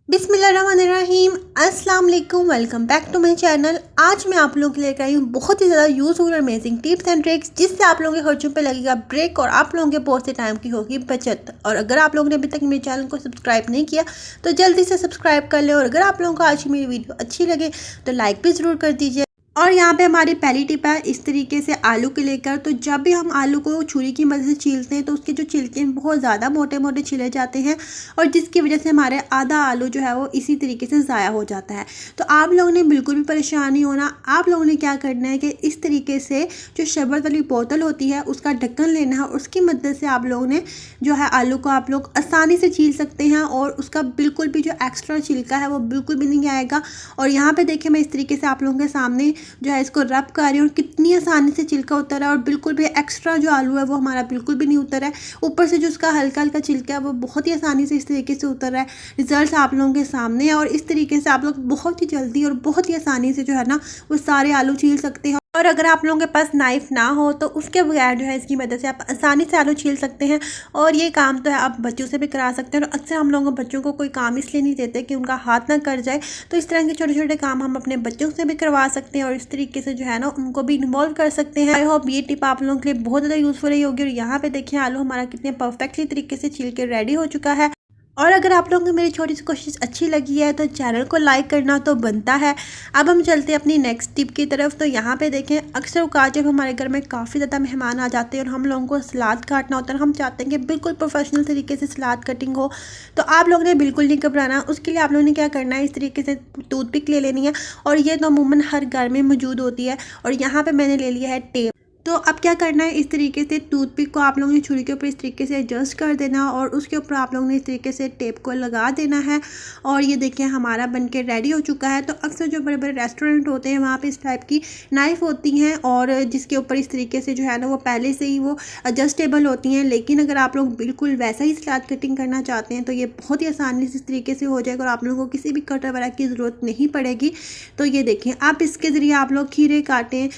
बिस्मिल्लाहिर्रहमानिर्रहीम। अस्सलाम वालेकुम, welcome back to my channel. आज मैं आप लोगों के लिए लेकर आई हूँ बहुत ही ज़्यादा यूज़फुल और अमेजिंग टिप्स एंड ट्रिक्स, जिससे आप लोगों के खर्चों पे लगेगा ब्रेक और आप लोगों के बहुत से टाइम की होगी बचत। और अगर आप लोगों ने अभी तक मेरे चैनल को सब्सक्राइब नहीं किया तो जल्दी से सब्सक्राइब कर लें। और अगर आप लोगों को आज की मेरी वीडियो अच्छी लगे तो लाइक भी ज़रूर कर दीजिए। और यहाँ पे हमारी पहली टिप है इस तरीके से आलू को लेकर। तो जब भी हम आलू को छुरी की मदद से छीलते हैं तो उसके जो छिलके हैं बहुत ज़्यादा मोटे मोटे छिले जाते हैं, और जिसकी वजह से हमारे आधा आलू जो है वो इसी तरीके से ज़ाया हो जाता है। तो आप लोगों ने बिल्कुल भी परेशान नहीं होना। आप लोगों ने क्या करना है कि इस तरीके से जो शरबत वाली बोतल होती है उसका ढक्कन लेना है, और उसकी मदद से आप लोगों ने जो है आलू को आप लोग आसानी से छील सकते हैं, और उसका बिल्कुल भी जो एक्स्ट्रा छिलका है वो बिल्कुल भी नहीं आएगा। और यहाँ पे देखिए मैं इस तरीके से आप लोगों के सामने जो है इसको रब कर रही हूँ, और कितनी आसानी से छिलका उतर है, और बिल्कुल भी एक्स्ट्रा जो आलू है वो हमारा बिल्कुल भी नहीं उतर है। ऊपर से जो उसका हल्का हल्का छिलका है वो बहुत ही आसानी से इस तरीके से उतर रहा है। रिजल्ट आप लोगों के सामने है, और इस तरीके से आप लोग बहुत ही जल्दी और बहुत ही आसानी से जो है ना वो सारे आलू छील सकते हैं। और अगर आप लोगों के पास नाइफ ना हो तो उसके बगैर जो है इसकी मदद से आप आसानी से आलू छील सकते हैं। और ये काम तो है आप बच्चों से भी करा सकते हैं। और अक्सर हम लोगों बच्चों को कोई काम इसलिए नहीं देते कि उनका हाथ ना कर जाए, तो इस तरह के छोटे छोटे काम हम अपने बच्चों से भी करवा सकते हैं, और इस तरीके से जो है ना उनको भी इन्वॉल्व कर सकते हैं। आई होप ये टिप आप लोगों के लिए बहुत ज़्यादा यूज़फुल रही होगी। और यहाँ पे देखिए आलू हमारा कितने परफेक्टली तरीके से छील के रेडी हो चुका है। और अगर आप लोगों को मेरी छोटी सी कोशिश अच्छी लगी है तो चैनल को लाइक करना तो बनता है। अब हम चलते हैं अपनी नेक्स्ट टिप की तरफ। तो यहाँ पे देखें अक्सर औकात जब हमारे घर में काफ़ी ज़्यादा मेहमान आ जाते हैं और हम लोगों को सलाद काटना होता है, हम चाहते हैं कि बिल्कुल प्रोफेशनल तरीके से सलाद कटिंग हो, तो आप लोगों ने बिल्कुल नहीं घबराना। उसके लिए आप लोगों ने क्या करना है, इस तरीके से टूथपिक ले लेनी है, और ये तो अमूमन हर घर में मौजूद होती है। और यहाँ पर मैंने ले लिया है टेप। तो अब क्या करना है, इस तरीके से टूथपिक को आप लोगों ने छुरी के ऊपर इस तरीके से एडजस्ट कर देना, और उसके ऊपर आप लोगों ने इस तरीके से टेप को लगा देना है। और ये देखिए हमारा बनके रेडी हो चुका है। तो अक्सर जो बड़े बड़े रेस्टोरेंट होते हैं वहाँ पे इस टाइप की नाइफ़ होती हैं, और जिसके ऊपर इस तरीके से जो है ना वो पहले से ही वो एडजस्टेबल होती हैं। लेकिन अगर आप लोग बिल्कुल वैसा ही सलाद कटिंग करना चाहते हैं तो ये बहुत ही आसानी से इस तरीके से हो जाएगा, और आप लोगों को किसी भी कटर वगैरह की ज़रूरत नहीं पड़ेगी। तो ये देखें आप इसके ज़रिए आप लोग खीरे काटें,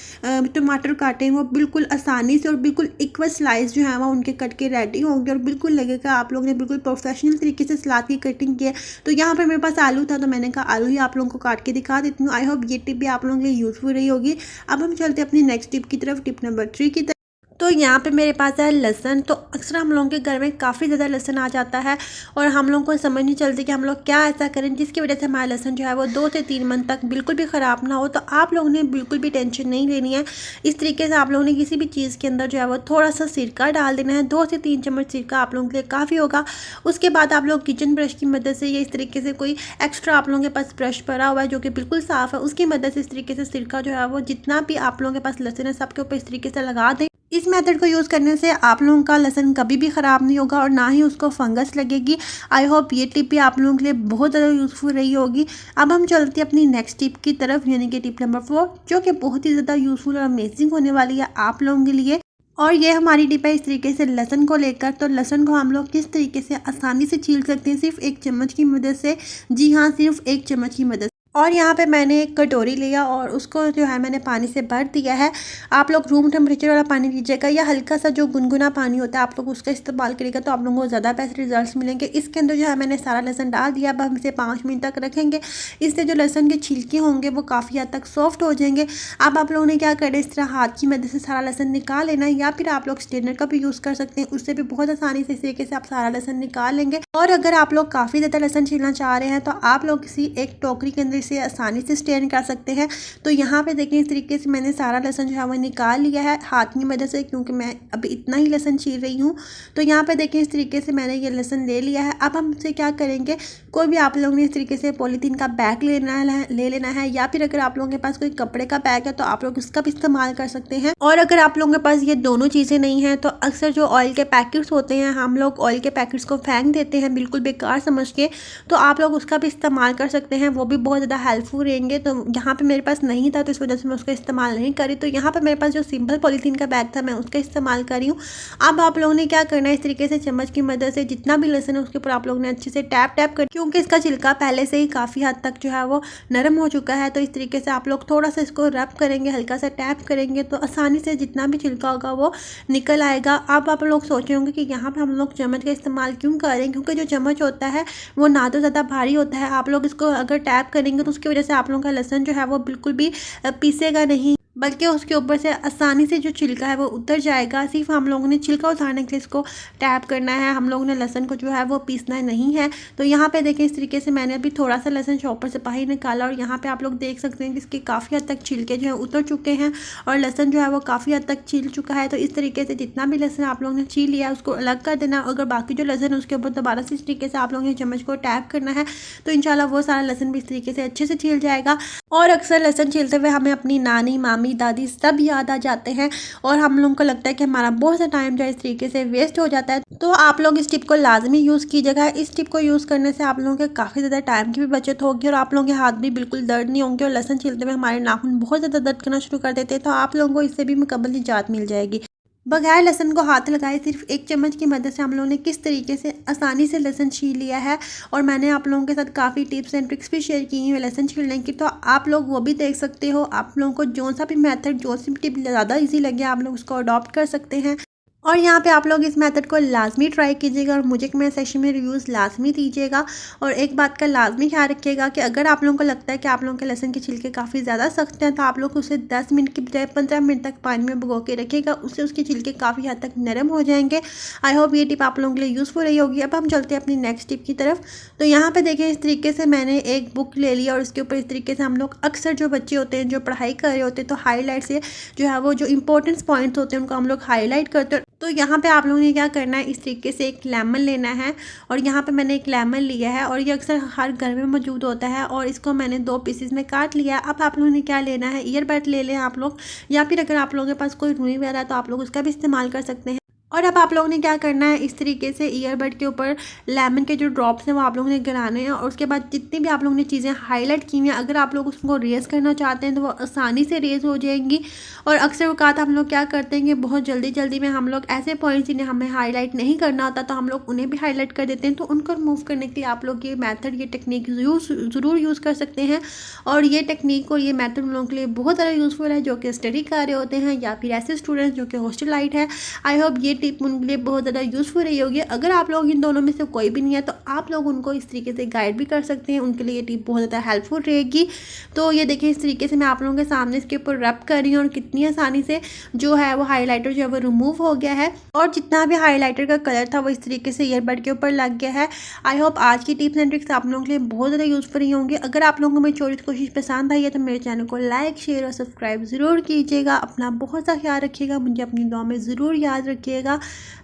टमाटर काटें, वो बिल्कुल आसानी से और बिल्कुल इक्वल स्लाइस जो है वो उनके कट के रेडी होंगे, और बिल्कुल लगेगा आप लोगों ने बिल्कुल प्रोफेशनल तरीके से सलाद की कटिंग की है। तो यहाँ पर मेरे पास आलू था तो मैंने कहा आलू ही आप लोगों को काट के दिखा देती हूँ। आई होप ये टिप भी आप लोगों के लिए यूज़फुल रही होगी। अब हम चलते हैं अपनी नेक्स्ट टिप की तरफ, टिप नंबर 3 की तरफ। तो यहाँ पे मेरे पास है लहसुन। तो अक्सर हम लोगों के घर में काफ़ी ज़्यादा लहसुन आ जाता है, और हम लोगों को समझ नहीं चलती कि हम लोग क्या ऐसा करें जिसकी वजह से हमारा लहसुन जो है वो 2 से 3 मंथ तक बिल्कुल भी ख़राब ना हो। तो आप लोगों ने बिल्कुल भी टेंशन नहीं लेनी है। इस तरीके से आप लोगों ने किसी भी चीज़ के अंदर जो है वो थोड़ा सा सिरका डाल देना है। 2 से 3 चम्मच सिरका आप लोगों के लिए काफ़ी होगा। उसके बाद आप लोग किचन ब्रश की मदद से, या इस तरीके से कोई एक्स्ट्रा आप लोगों के पास ब्रश पड़ा हुआ है जो कि बिल्कुल साफ़ है, उसकी मदद से इस तरीके से सिरका जो है वो जितना भी आप लोगों के पास लहसुन है सबके ऊपर इस तरीके से लगा दें। इस मेथड को यूज़ करने से आप लोगों का लहसुन कभी भी ख़राब नहीं होगा, और ना ही उसको फंगस लगेगी। आई होप ये टिप भी आप लोगों के लिए बहुत ज़्यादा यूज़फुल रही होगी। अब हम चलते हैं अपनी नेक्स्ट टिप की तरफ, यानी कि टिप नंबर 4, जो कि बहुत ही ज़्यादा यूज़फुल और अमेजिंग होने वाली है आप लोगों के लिए। और ये हमारी टिप है इस तरीके से लहसुन को लेकर। तो लहसुन को हम लोग किस तरीके से आसानी से छील सकते हैं, सिर्फ 1 चम्मच की मदद से। जी हाँ, सिर्फ 1 चम्मच की मदद। और यहाँ पे मैंने एक कटोरी लिया और उसको जो है मैंने पानी से भर दिया है। आप लोग रूम टेम्परेचर वाला पानी लीजिएगा, या हल्का सा जो गुनगुना पानी होता है आप लोग उसका इस्तेमाल करिएगा, तो आप लोगों को ज़्यादा बेस्ट रिजल्ट्स मिलेंगे। इसके अंदर जो है मैंने सारा लहसुन डाल दिया। अब हम इसे 5 मिनट तक रखेंगे। इससे जो लहसुन के छिलके होंगे वो काफ़ी हद तक सॉफ्ट हो जाएंगे। अब आप लोगों ने क्या करें, इस तरह हाथ की मदद से सारा लहसुन निकाल लेना है, या फिर आप लोग स्ट्रेनर का भी यूज़ कर सकते हैं, उससे भी बहुत आसानी से इस तरीके से आप सारा लहसुन निकाल लेंगे। और अगर आप लोग काफ़ी ज़्यादा लहसुन छीलना चाह रहे हैं तो आप लोग किसी एक टोकरी के अंदर इसे आसानी से स्ट्रेन कर सकते हैं। तो यहाँ पे देखें इस तरीके से मैंने सारा लहसुन जो है वो निकाल लिया है हाथ की मदद से, क्योंकि मैं अभी इतना ही लहसुन छील रही हूँ। तो यहाँ पे देखें इस तरीके से मैंने ये लहसुन ले लिया है। अब हम इसे क्या करेंगे, कोई भी आप लोगों ने इस तरीके से पॉलीथीन का बैग ले लेना है, या फिर अगर आप लोगों के पास कोई कपड़े का बैग है तो आप लोग उसका भी इस्तेमाल कर सकते हैं। और अगर आप लोगों के पास ये दोनों चीज़ें नहीं हैं तो अक्सर जो ऑयल के पैकेट्स होते हैं हम लोग ऑयल के पैकेट्स को फेंक देते हैं बिल्कुल बेकार समझ के, तो आप लोग उसका भी इस्तेमाल कर सकते हैं, वो भी बहुत ज़्यादा हेल्पफुल रहेंगे। तो यहाँ पे मेरे पास नहीं था तो इस वजह से मैं उसका इस्तेमाल नहीं करी। तो यहाँ पर मेरे पास जो सिंपल पॉलीथीन का बैग था मैं उसका इस्तेमाल करी हूँ। अब आप लोगों ने क्या करना है, इस तरीके से चम्मच की मदद से जितना भी लहसुन है उसके ऊपर आप लोगों ने अच्छे से टैप टैप कर, क्योंकि इसका छिलका पहले से ही काफ़ी हद तक जो है वो नरम हो चुका है। तो इस तरीके से आप लोग थोड़ा सा इसको रब करेंगे, हल्का सा टैप करेंगे तो आसानी से जितना भी छिलका होगा वो निकल आएगा। अब आप लोग सोचे होंगे कि यहाँ पे हम लोग चम्मच का इस्तेमाल क्यों कर रहे हैं, क्योंकि जो चम्मच होता है वो ना तो ज़्यादा भारी होता है। आप लोग इसको अगर टैप करेंगे तो उसकी वजह से आप लोगों का लहसुन जो है वो बिल्कुल भी पीसेगा नहीं, बल्कि उसके ऊपर से आसानी से जो छिलका है वो उतर जाएगा। सिर्फ हम लोगों ने छिलका उतारने के लिए इसको टैप करना है, हम लोगों ने लहसुन को जो है वो पीसना नहीं है। तो यहाँ पे देखें, इस तरीके से मैंने अभी थोड़ा सा लहसुन चॉपर से बाहर निकाला और यहाँ पे आप लोग देख सकते हैं कि इसके काफ़ी हद तक छिलके जो है उतर चुके हैं और लहसुन जो है वो काफ़ी हद तक छील चुका है। तो इस तरीके से जितना भी लहसुन आप लोगों ने छील लिया उसको अलग कर देना। अगर बाकी जो लहसुन है उसके ऊपर दोबारा से इस तरीके से आप लोगों ने चम्मच को टैप करना है तो इंशाल्लाह वो सारा लहसुन भी इस तरीके से अच्छे से छील जाएगा। और अक्सर लहसुन छीलते हुए हमें अपनी नानी, मामी, दादी सब याद आ जाते हैं और हम लोगों को लगता है कि हमारा बहुत सा टाइम जो है इस तरीके से वेस्ट हो जाता है। तो आप लोग इस टिप को लाजमी यूज़ कीजिएगा। इस टिप को यूज़ करने से आप लोगों के काफ़ी ज़्यादा टाइम की भी बचत होगी और आप लोगों के हाथ भी बिल्कुल दर्द नहीं होंगे। और लहसुन छीलते हुए हमारे नाखून बहुत ज़्यादा दर्द करना शुरू कर देते हैं, तो आप लोगों को इससे भी मुकम्मल निजात मिल जाएगी। बगैर लहसुन को हाथ लगाए सिर्फ एक चम्मच की मदद से हम लोगों ने किस तरीके से आसानी से लहसुन छील लिया है। और मैंने आप लोगों के साथ काफ़ी टिप्स एंड ट्रिक्स भी शेयर की हैं लहसुन छीलने की, तो आप लोग वो भी देख सकते हो। आप लोगों को जो सा भी मेथड, जो सी भी टिप ज़्यादा ईजी लगे आप लोग उसको अडॉप्ट कर सकते हैं। और यहाँ पे आप लोग इस मेथड को लाजमी ट्राई कीजिएगा और मुझे कमेंट सेक्शन में रिव्यूज़ लाजमी दीजिएगा। और एक बात का लाजमी ख्याल रखिएगा कि अगर आप लोगों को लगता है कि आप लोगों के लहसुन के छिलके काफ़ी ज़्यादा सख्त हैं तो आप लोग उसे 10 मिनट की बजाय 15 मिनट तक पानी में भिगो के रखिएगा, उससे उसके छिलके काफ़ी हद तक नरम हो जाएंगे। आई होप ये टिप आप लोगों के लिए यूज़फुल रही होगी। अब हम चलते हैं अपनी नेक्स्ट टिप की तरफ। तो यहाँ पर देखिए, इस तरीके से मैंने एक बुक ले लिया और इसके ऊपर इस तरीके से हम लोग अक्सर जो बच्चे होते हैं जो पढ़ाई कर रहे होते हैं तो हाईलाइट से जो है वो जो इंपॉर्टेंट पॉइंट्स होते हैं उनको हम लोग हाईलाइट करते हैं। तो यहाँ पे आप लोगों ने क्या करना है, इस तरीके से एक लेमन लेना है और यहाँ पे मैंने एक लेमन लिया है और ये अक्सर हर घर में मौजूद होता है और इसको मैंने 2 पीसेस में काट लिया। अब आप लोगों ने क्या लेना है, ईयरबड ले लें आप लोग, या फिर अगर आप लोगों के पास कोई रुई वगैरह है तो आप लोग उसका भी इस्तेमाल कर सकते हैं। और अब आप लोगों ने क्या करना है, इस तरीके से ईयरबड के ऊपर लेमन के जो ड्रॉप्स हैं वो आप लोगों ने गिराने हैं और उसके बाद जितनी भी आप लोगों ने चीज़ें हाईलाइट की हैं अगर आप लोग उसको रेज करना चाहते हैं तो वो आसानी से रेज हो जाएंगी। और अक्सर औकात हम लोग क्या करते हैं कि बहुत जल्दी जल्दी में हम लोग ऐसे पॉइंट्स जिन्हें हमें हाईलाइट नहीं करना होता तो हम लोग उन्हें भी हाईलाइट कर देते हैं। तो उनको रिमूव करने के लिए आप लोग ये मेथड, ये टेक्निक ज़रूर यूज़ कर सकते हैं। और ये टेक्निक और ये मेथड उन लोगों के लिए बहुत ज़्यादा यूज़फुल है जो कि स्टडी कर रहे होते हैं या फिर ऐसे स्टूडेंट्स जो कि हॉस्टलाइट है। आई होप ये टिप उनके लिए बहुत ज़्यादा यूज़फुल रही होगी। अगर आप लोग इन दोनों में से कोई भी नहीं है तो आप लोग उनको इस तरीके से गाइड भी कर सकते हैं, उनके लिए ये टिप बहुत ज़्यादा हेल्पफुल रहेगी। तो ये देखिए, इस तरीके से मैं आप लोगों के सामने इसके ऊपर रब कर रही हूँ और कितनी आसानी से जो है वो हाईलाइटर जो है वो रिमूव हो गया है और जितना भी हाईलाइटर का कलर था वो इस तरीके से ईयरबड के ऊपर लग गया है। आई होप आज की टिप्स एंड ट्रिक्स आप लोगों के लिए बहुत ज़्यादा यूज़फुल रही होंगी। अगर आप लोगों को मेरी छोटी कोशिश पसंद आई है तो मेरे चैनल को लाइक, शेयर और सब्सक्राइब ज़रूर कीजिएगा। अपना बहुत सा ख्याल रखिएगा, मुझे अपनी दुआ में ज़रूर याद रखिएगा।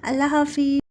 अल्लाह हाफिज़।